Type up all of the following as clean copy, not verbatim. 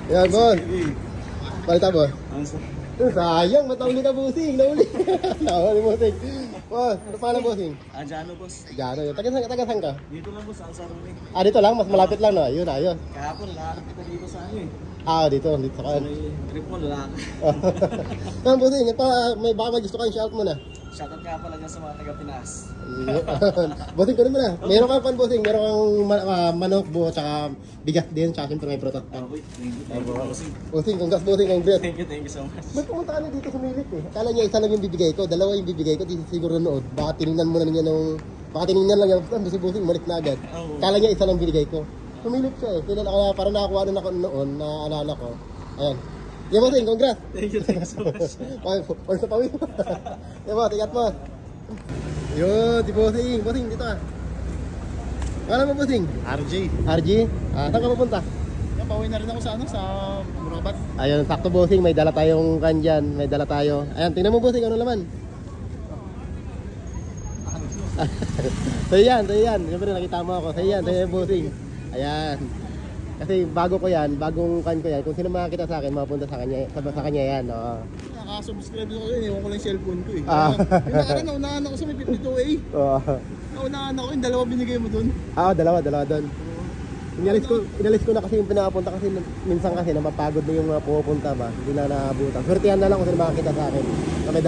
Yan, boss. Balita, boss. Sayang, matawli ka, bossing. Nauli. Nauli, bossing. Boss, ano pala, bossing? Jano, boss. Jano, yun. Taga-saan ka? Dito lang, boss. Ang sarili. Ah, dito lang? Mas malapit lang, no? Ayun, ayun. Kahapon, lahat kita dito sa ano eh. Ah, dito sa kan. Trip mo, lahat. Yan, bossing. Baka may gusto kang shout mo na. Shoutout ka pala dyan sa mga taga-Pinas. Bossing ko naman na. Meron kang pan, bossing. Meron kang manok, buo, tsaka bigas din, tsaka siyempre may protot pa. Thank you, bossing. Bossing, congrats, bossing. Congrats. Thank you so much. Ba't pumunta ka na dito sumilit eh? Akala niya isa lang yung bibigay ko, dalawa yung bibigay ko, dito siguro noon. Baka tinignan mo na niya nung... Baka tinignan lang yan, busing-busing, umalis na agad. Akala niya isa lang binigay ko. Sumilit siya eh. Kilala ko na, parang nakakuha na ako noon, naalala ko. Ayan. Yan, bossing, congrats! Thank you so much. Pag sa pawin. Yan, boss, ingat mo. Yun, di bossing. Bossing, dito ka. Wala mo, bossing? RJ. RG? Saan ka pupunta? Pauwi na rin ako sa sa Murabat. Ayun, sakto, bossing. May dala tayong kanjan. May dala tayo. Ayan, tingnan mo, bossing, ano laman? Sa'yo yan. Siyempre, nakita mo ako. Sa'yo yan, bossing. Ayan. Kasi bago ko yan, bagong kan ko yan. Kung sino makakita sa akin, mapunta sa kanya yan. Oo. Nakasubscribe ako yun, iwan ko lang yung cellphone ko eh. Yung naunahan ako sa may 52A. Oo. Naunahan ako, yung dalawa binigay mo dun. Dalawa dun. Inalis ko na kasi yung pinapunta kasi minsan kasi napapagod na yung mga pupunta ba. Hindi na naabutan. Swertihan na lang kung sino makakita sa akin.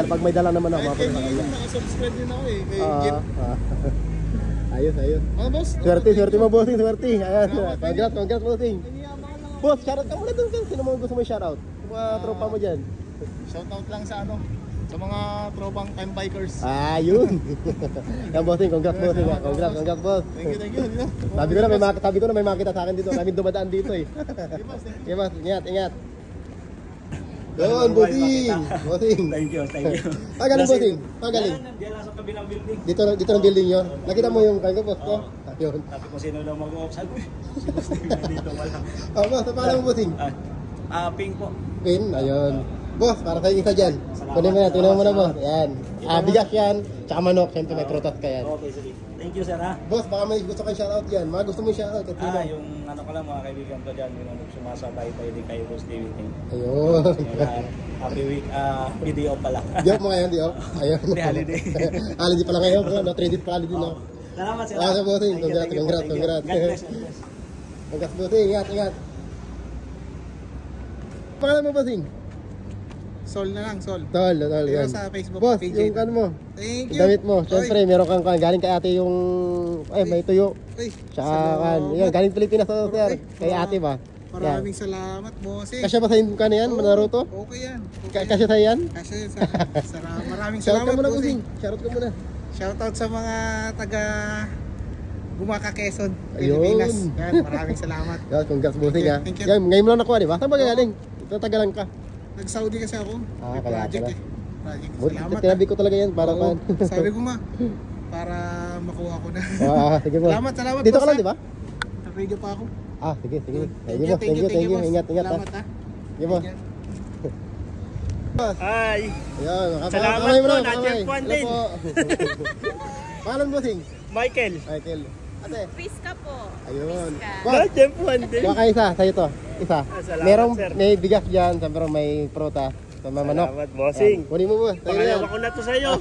Pag may dala naman ako, mapunta sa kanya. Nakasubscribe din ako eh, kay Jeep. Ayos. Ano boss? Swerte mo, bossing, swerte. Ayan, congrats, bossing. Boss, shoutout ka muna dun. Sino mo gusto mo shoutout? Yung mga tropa mo dyan. Shoutout lang sa sa mga tropang time bikers. Yun. Yan, bossing, congrats, bossing. Congrats, boss. Thank you. Sabi ko na may makita sa akin dito. Kami dumadaan dito eh. Okay, boss, ingat. Yun, bossing. Thank you. Galing, bossing. Galing. Diyan lang sa kabilang building. Dito ng building yun. Nakita mo yung kaya ko, boss ko? Yun. Sabi ko sino daw mag-off. Sabi dito wala. Boss, paano mo, bossing? Pink po. Pin, ayun. Boss, para sa isa dyan. Kunin mo na, tingnan mo na, boss. Ayan. Bigas yan, tsaka manok. Siyempre may protot ka yan. Okay, sige. Thank you, sir, ha? Boss, baka may gusto kang shoutout yan. Mga gusto mo shoutout. Yung ano ko lang, mga kaibigan ko dyan, yung sumasabay pa din kayo, Boss David. Ayun. Happy week, video pala. Di off mo ngayon, di off? Ayun. Hindi, holiday. Holiday pala ngayon, bro. No, 3 days pa holiday, no? Salamat, sir. Bossing. Congrats. God bless. Congrats, bossing. Ingat. Pangalan mo, bossing? Sol na lang, Sol. Tol, yan. Sa Facebook Boss, page. yung kan mo. Thank you. Damit mo. Siyempre, meron kang galing kay ate yung... may tuyo. Tsaka kan. Yan, galing Pilipinas to, sir. Kay ate ba? Maraming salamat, bossing. Kasya ba sa yung kan yan? Naruto? Okay yan. Kasya sa yan? Kasya maraming Shout salamat, ka muna, bossing. Shout ka muna. Shoutout sa mga taga Gumaka, Quezon, Pilipinas. Yan, maraming salamat. Yan, congrats, bossing, ha. Thank you. Yan, ngayon mo lang nakuha, di ba? Saan ba galing? Ito, tagalan ka. Nag-Saudi kasi ako. Kaya Project pala. Project. Salamat. Tinabi ko talaga yan para kan. Sabi ko nga, para makuha ko na. Sige po. Salamat. Dito ka boss, lang, di ba? Nag-radio pa ako. Sige. Thank you. Ingat, Salamat, ha. Sige po. Hi! Ayan, Salamat kamay mo po, na, nandiyan kamay. po Hello din. po. Paano mo, bossing? Michael! Ate. Priska po. Ayun. Priska. Boss, Nandiyan po din. baka isa, sa'yo to. Isa. Salamat, sir. May bigas dyan, siyempre may prota. Sa mga manok. Salamat, bossing. Ayan. Kunin mo, boss. Sa'yo yan. Pangalawa ko na to sa'yo.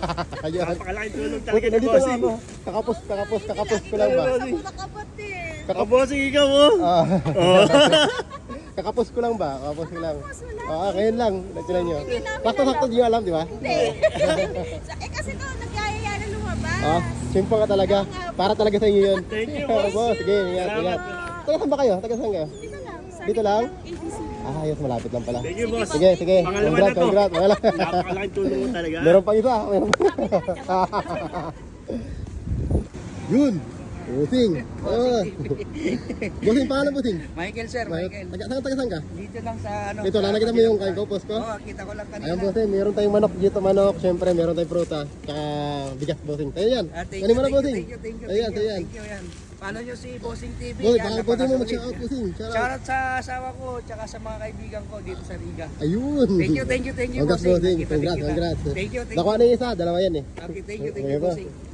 Ayun. Napakalaking tulong talaga ni Nandito na bossing. ako. Kakapos ko lang ba? Bossing. Ako nakapatid. Bossing, ikaw mo. Ah. Oh. Kakapos ko lang ba? Ngayon lang. Natinan nyo. Hindi namin Sakto-sakto di nyo alam, di ba? Hindi. Kasi ito, nagyayaya na lumabas. Simple ka talaga. Para talaga sa inyo yun. Thank you, boss. Boss, sige, ingat. Taga saan ba kayo? Taga saan kayo? Dito lang. Dito lang? ABC. Ayos, malapit lang pala. Thank you, boss. Sige. Pangalawa na to. Congrats. Napakalaking tulong mo talaga. Meron pang isa. Yun. Bossing. Bossing, pangalan, bossing? Michael, sir. Taga saan ka? Dito lang sa Dito lang, nakita mo yung kain ko, post ko? kita ko lang Ayan, bossing, meron tayong manok dito, Siyempre, meron tayong pruta. Tsaka bigas, bossing. Tayo yan. Ano mo na, bossing? Ayan. Follow nyo si Bossing TV. Bossing, baka pwede mo mag-shoutout, bossing. Shoutout sa asawa ko, tsaka sa mga kaibigan ko dito sa Riga. Ayun. Thank you, Congrats, bossing. Nakita. Congrats. Thank you. Nakuha na yung isa, dalawa yan eh. Okay, thank you, Okay, boss. bossing.